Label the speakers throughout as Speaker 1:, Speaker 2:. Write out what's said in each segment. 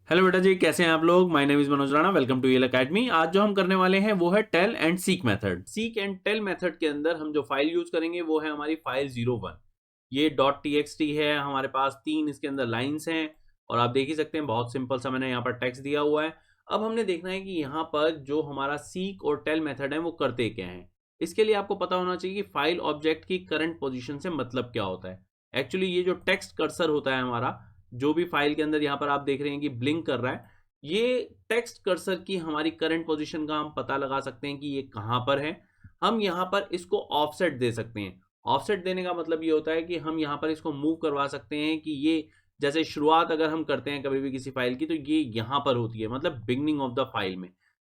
Speaker 1: Hello बेटा जी, कैसे हैं आप लोग। My name is Manoj Rana. Welcome to ईल एकेडमी। आज जो हम करने वाले हैं वो है tell and seek method. Seek and tell method के अंदर हम जो फाइल यूज करेंगे वो है हमारी फाइल 01। ये डॉट टीएक्सटी है। हमारे पास 3 इसके अंदर लाइंस हैं और आप देख ही सकते हैं बहुत सिंपल सा मैंने यहाँ पर टेक्स्ट दिया हुआ है। अब हमने देखना है कि यहाँ पर जो हमारा सीक और टेल मेथड है वो करते क्या है। इसके लिए आपको पता होना चाहिए कि फाइल ऑब्जेक्ट की करंट पोजिशन से मतलब क्या होता है। एक्चुअली ये जो टेक्स्ट कर्सर होता है हमारा, जो भी फाइल के अंदर यहाँ पर आप देख रहे हैं कि ब्लिंक कर रहा है, ये टेक्स्ट कर्सर की हमारी करंट पोजीशन का हम पता लगा सकते हैं कि ये कहाँ पर है। हम यहाँ पर इसको ऑफसेट दे सकते हैं। ऑफसेट देने का मतलब ये होता है कि हम यहाँ पर इसको मूव करवा सकते हैं कि ये जैसे शुरुआत अगर हम करते हैं कभी भी किसी फाइल की, तो ये यहाँ पर होती है, मतलब बिगनिंग ऑफ द फाइल में।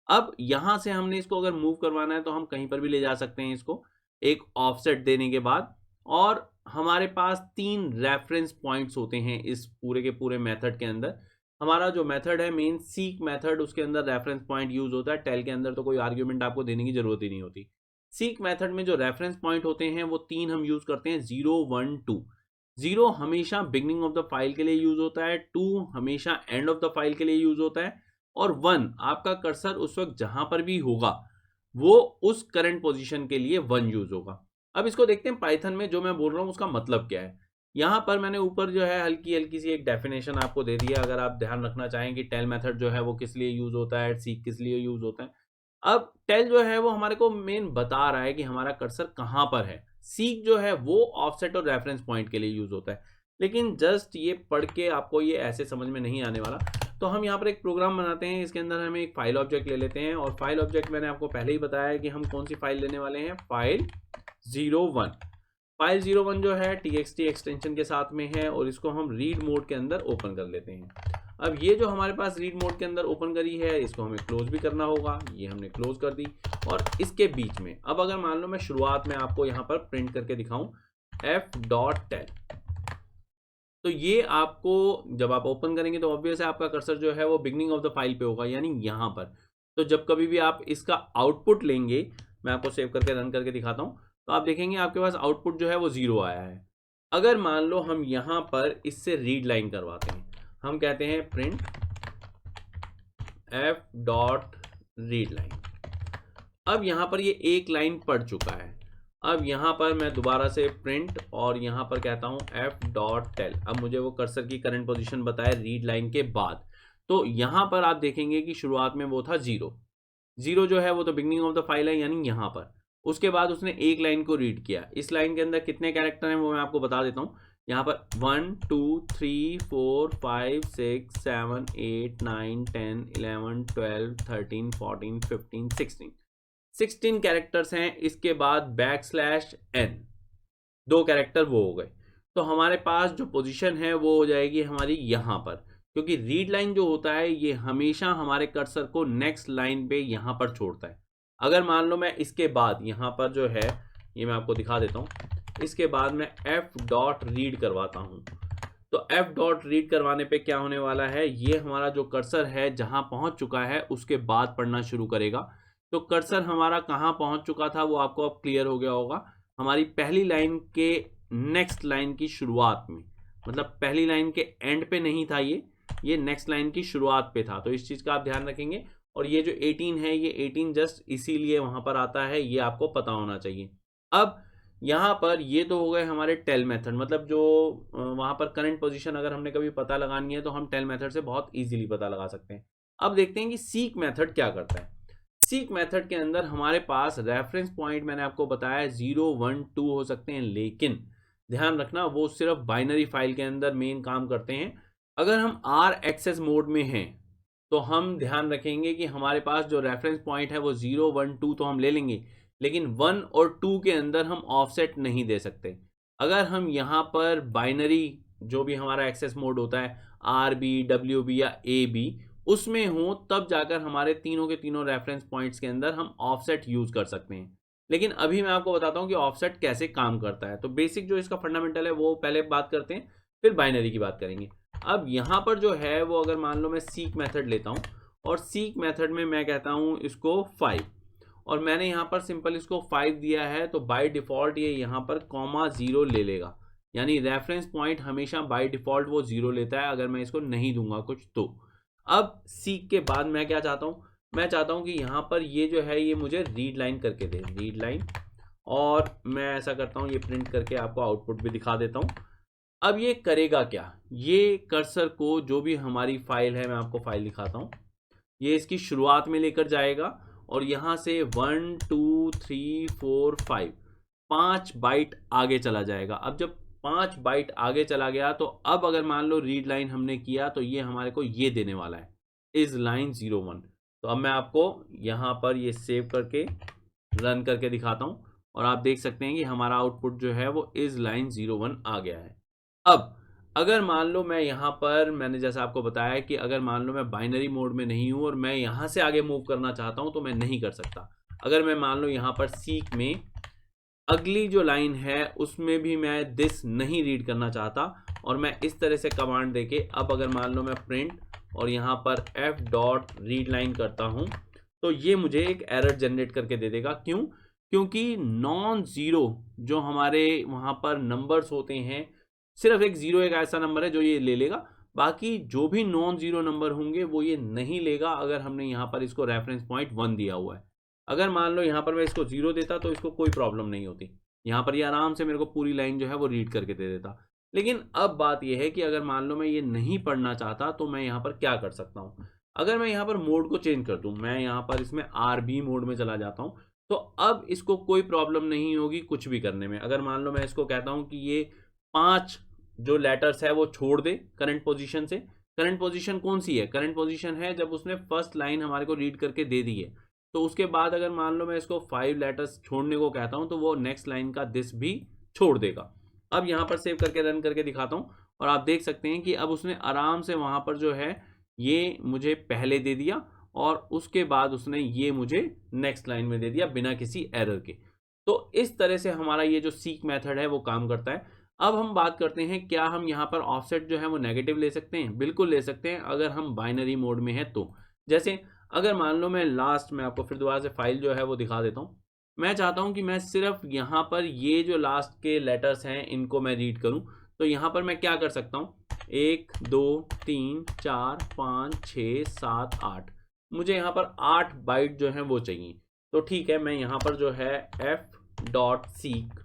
Speaker 1: अब यहाँ से हमने इसको अगर मूव करवाना है तो हम कहीं पर भी ले जा सकते हैं इसको एक ऑफसेट देने के बाद। और हमारे पास 3 रेफरेंस पॉइंट्स होते हैं इस पूरे के पूरे मेथड के अंदर। हमारा जो मेथड है मेन सीक मेथड, उसके अंदर रेफरेंस पॉइंट यूज होता है। टेल के अंदर तो कोई आर्ग्यूमेंट आपको देने की जरूरत ही नहीं होती। सीक मेथड में जो रेफरेंस पॉइंट होते हैं वो 3 हम यूज करते हैं, 0 1 2। 0 हमेशा बिगनिंग ऑफ द फाइल के लिए यूज होता है, 2 हमेशा एंड ऑफ द फाइल के लिए यूज होता है, और 1 आपका कर्सर उस वक्त जहां पर भी होगा वो उस करंट पोजीशन के लिए 1 यूज होगा। अब इसको देखते हैं पाइथन में जो मैं बोल रहा हूँ उसका मतलब क्या है। यहाँ पर मैंने ऊपर जो है हल्की हल्की सी एक डेफिनेशन आपको दे दिया, अगर आप ध्यान रखना चाहें कि टेल मेथड जो है वो किस लिए यूज होता है, सीक किस लिए यूज होता है। अब टेल जो है वो हमारे को मेन बता रहा है कि हमारा कर्सर कहाँ पर है। सीक जो है वो ऑफसेट और रेफरेंस पॉइंट के लिए यूज होता है। लेकिन जस्ट ये पढ़ के आपको ये ऐसे समझ में नहीं आने वाला, तो हम यहाँ पर एक प्रोग्राम बनाते हैं। इसके अंदर हम एक फाइल ऑब्जेक्ट ले लेते हैं, और फाइल ऑब्जेक्ट मैंने आपको पहले ही बताया है कि हम कौन सी फाइल लेने वाले हैं, फाइल 01। फाइल 01 जो है txt एक्सटेंशन के साथ में है, और इसको हम रीड मोड के अंदर ओपन कर लेते हैं। अब ये जो हमारे पास रीड मोड के अंदर ओपन करी है, इसको हमें क्लोज भी करना होगा। ये हमने क्लोज कर दी। और इसके बीच में अब अगर मान लो मैं शुरुआत में आपको यहाँ पर प्रिंट करके दिखाऊं f.tel, तो ये आपको जब आप ओपन करेंगे तो ऑब्वियस है आपका कर्सर जो है वो बिगनिंग ऑफ द फाइल पे होगा, यानी यहाँ पर। तो जब कभी भी आप इसका आउटपुट लेंगे, मैं आपको सेव करके रन करके दिखाता हूँ, तो आप देखेंगे आपके पास आउटपुट जो है वो 0 आया है। अगर मान लो हम यहाँ पर इससे रीड लाइन करवाते हैं, हम कहते हैं प्रिंट f.readline। अब यहाँ पर ये एक लाइन पढ़ चुका है। अब यहाँ पर मैं दोबारा से प्रिंट और यहाँ पर कहता हूँ f.tel। अब मुझे वो कर्सर की करंट पोजीशन बताए रीड लाइन के बाद। तो यहाँ पर आप देखेंगे कि शुरुआत में वो था 0। 0 जो है वो तो बिगनिंग ऑफ द फाइल है, यानी यहाँ पर। उसके बाद उसने एक लाइन को रीड किया। इस लाइन के अंदर कितने कैरेक्टर हैं वो मैं आपको बता देता हूँ। यहाँ पर 1 2 3 4 5 6 7 8 9 10 11 12 13 14 15 16 कैरेक्टर्स हैं। इसके बाद \n 2 कैरेक्टर वो हो गए। तो हमारे पास जो पोजीशन है वो हो जाएगी हमारी यहाँ पर, क्योंकि रीड लाइन जो होता है ये हमेशा हमारे कर्सर को नेक्स्ट लाइन पे यहाँ पर छोड़ता है। अगर मान लो मैं इसके बाद यहाँ पर जो है, ये मैं आपको दिखा देता हूँ, इसके बाद मैं f.read करवाता हूँ। तो f.read करवाने पे क्या होने वाला है, ये हमारा जो कर्सर है जहां पहुंच चुका है उसके बाद पढ़ना शुरू करेगा। तो कर्सर हमारा कहां पहुंच चुका था वो आपको अब क्लियर हो गया होगा। हमारी पहली लाइन के नेक्स्ट लाइन की शुरुआत में, मतलब पहली लाइन के एंड पे नहीं था ये नेक्स्ट लाइन की शुरुआत पे था। तो इस चीज का आप ध्यान रखेंगे। और ये जो 18 है, ये 18 जस्ट इसीलिए वहां पर आता है, ये आपको पता होना चाहिए। अब यहाँ पर ये तो हो गए हमारे टेल मेथड, मतलब जो वहां पर करंट पोजीशन अगर हमने कभी पता लगानी है तो हम टेल मेथड से बहुत इजीली पता लगा सकते हैं। अब देखते हैं कि सीक मेथड क्या करता है। सीक मेथड के अंदर हमारे पास रेफरेंस पॉइंट मैंने आपको बताया 0 1 2 हो सकते हैं, लेकिन ध्यान रखना वो सिर्फ बाइनरी फाइल के अंदर मेन काम करते हैं। अगर हम आर एक्सेस मोड में हैं तो हम ध्यान रखेंगे कि हमारे पास जो रेफरेंस पॉइंट है वो 0 1 2 तो हम ले लेंगे, लेकिन 1 और 2 के अंदर हम ऑफसेट नहीं दे सकते। अगर हम यहाँ पर बाइनरी जो भी हमारा एक्सेस मोड होता है, आर बी डब्ल्यू बी या ए बी, उसमें हो तब जाकर हमारे तीनों के तीनों रेफरेंस पॉइंट्स के अंदर हम ऑफसेट यूज कर सकते हैं। लेकिन अभी मैं आपको बताता हूँ कि ऑफसेट कैसे काम करता है। तो बेसिक जो इसका फंडामेंटल है वो पहले बात करते हैं, फिर बाइनरी की बात करेंगे। अब यहाँ पर जो है वो अगर मान लो मैं सीक मेथड लेता हूँ, और सीक मेथड में मैं कहता हूँ इसको 5, और मैंने यहाँ पर सिंपल इसको 5 दिया है, तो बाय डिफॉल्ट ये यहाँ पर ,0 ले लेगा। यानी रेफरेंस पॉइंट हमेशा बाय डिफॉल्ट वो 0 लेता है अगर मैं इसको नहीं दूंगा कुछ तो। अब सीक के बाद मैं क्या चाहता हूँ, मैं चाहता हूँ कि यहाँ पर ये जो है ये मुझे रीड लाइन करके दे, रीड लाइन, और मैं ऐसा करता हूँ ये प्रिंट करके आपको आउटपुट भी दिखा देता हूँ। अब ये करेगा क्या, ये कर्सर को जो भी हमारी फाइल है, मैं आपको फाइल दिखाता हूँ, ये इसकी शुरुआत में लेकर जाएगा और यहाँ से 1 2 3 4 5 5 बाइट आगे चला जाएगा। अब जब 5 बाइट आगे चला गया तो अब अगर मान लो रीड लाइन हमने किया तो ये हमारे को ये देने वाला है, इज लाइन 01। तो अब मैं आपको यहाँ पर ये सेव करके रन करके दिखाता हूँ और आप देख सकते हैं कि हमारा आउटपुट जो है वो इज लाइन 01 आ गया है। अब अगर मान लो मैं यहाँ पर, मैंने जैसा आपको बताया कि अगर मान लो मैं बाइनरी मोड में नहीं हूँ और मैं यहाँ से आगे मूव करना चाहता हूँ तो मैं नहीं कर सकता। अगर मैं मान लो यहाँ पर सीक में अगली जो लाइन है उसमें भी मैं दिस नहीं रीड करना चाहता और मैं इस तरह से कमांड देके, अब अगर मान लो मैं प्रिंट और यहाँ पर f डॉट रीड लाइन करता हूँ तो ये मुझे एक एरर जनरेट करके दे देगा। क्यों? क्योंकि नॉन जीरो जो हमारे वहाँ पर नंबर्स होते हैं, सिर्फ एक जीरो एक ऐसा नंबर है जो ये ले लेगा, बाकी जो भी नॉन जीरो नंबर होंगे वो ये नहीं लेगा अगर हमने यहाँ पर इसको रेफरेंस पॉइंट 1 दिया हुआ है। अगर मान लो यहाँ पर मैं इसको 0 देता तो इसको कोई प्रॉब्लम नहीं होती, यहाँ पर ये आराम से मेरे को पूरी लाइन जो है वो रीड करके दे देता। लेकिन अब बात यह है कि अगर मान लो मैं ये नहीं पढ़ना चाहता तो मैं यहाँ पर क्या कर सकता हूँ। अगर मैं यहाँ पर मोड को चेंज कर दूँ, मैं यहाँ पर इसमें RB मोड में चला जाता हूँ, तो अब इसको कोई प्रॉब्लम नहीं होगी कुछ भी करने में। अगर मान लो मैं इसको कहता हूँ कि ये 5 जो लेटर्स है वो छोड़ दे करंट पोजीशन से। करंट पोजीशन कौन सी है? करंट पोजीशन है जब उसने फर्स्ट लाइन हमारे को रीड करके दे दी है। तो उसके बाद अगर मान लो मैं इसको 5 लेटर्स छोड़ने को कहता हूं तो वो नेक्स्ट लाइन का दिस भी छोड़ देगा। अब यहाँ पर सेव करके रन करके दिखाता हूँ और आप देख सकते हैं कि अब उसने आराम से वहां पर जो है ये मुझे पहले दे दिया और उसके बाद उसने ये मुझे नेक्स्ट लाइन में दे दिया बिना किसी एरर के। तो इस तरह से हमारा ये जो सीक मेथड है वो काम करता है। अब हम बात करते हैं, क्या हम यहाँ पर ऑफसेट जो है वो नेगेटिव ले सकते हैं? बिल्कुल ले सकते हैं अगर हम बाइनरी मोड में है तो। जैसे अगर मान लो मैं लास्ट में आपको फिर दोबारा से फाइल जो है वो दिखा देता हूँ, मैं चाहता हूँ कि मैं सिर्फ यहाँ पर ये जो लास्ट के लेटर्स हैं इनको मैं रीड करूँ। तो यहाँ पर मैं क्या कर सकता हूँ, 1 2 3 4 5 6 7 8, मुझे यहाँ पर 8 बाइट जो है वो चाहिए। तो ठीक है, मैं यहाँ पर जो है f डॉट सीक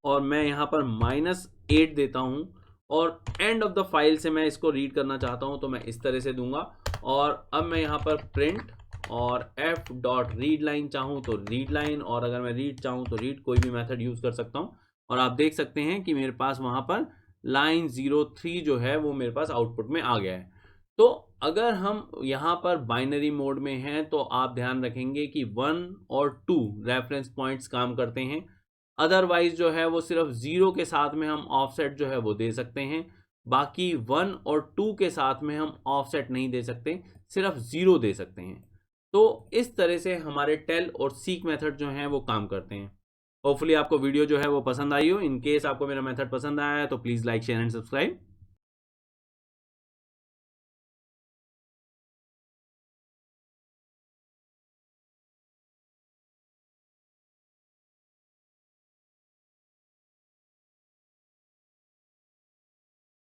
Speaker 1: और मैं यहाँ पर -8 देता हूँ और एंड ऑफ द फाइल से मैं इसको रीड करना चाहता हूँ तो मैं इस तरह से दूंगा। और अब मैं यहाँ पर प्रिंट और f डॉट रीड लाइन चाहूँ तो रीड लाइन, और अगर मैं रीड चाहूँ तो रीड, कोई भी मेथड यूज़ कर सकता हूँ। और आप देख सकते हैं कि मेरे पास वहाँ पर लाइन 03 जो है वो मेरे पास आउटपुट में आ गया है। तो अगर हम यहाँ पर बाइनरी मोड में हैं तो आप ध्यान रखेंगे कि 1 और 2 रेफरेंस पॉइंट्स काम करते हैं। अदरवाइज जो है वो सिर्फ 0 के साथ में हम ऑफसेट जो है वो दे सकते हैं, बाकी 1 और 2 के साथ में हम ऑफसेट नहीं दे सकते, सिर्फ 0 दे सकते हैं। तो इस तरह से हमारे टेल और सीक मेथड जो हैं वो काम करते हैं। होपफुली आपको वीडियो जो है वो पसंद आई हो। इन केस आपको मेरा मेथड पसंद आया है तो please like share and subscribe.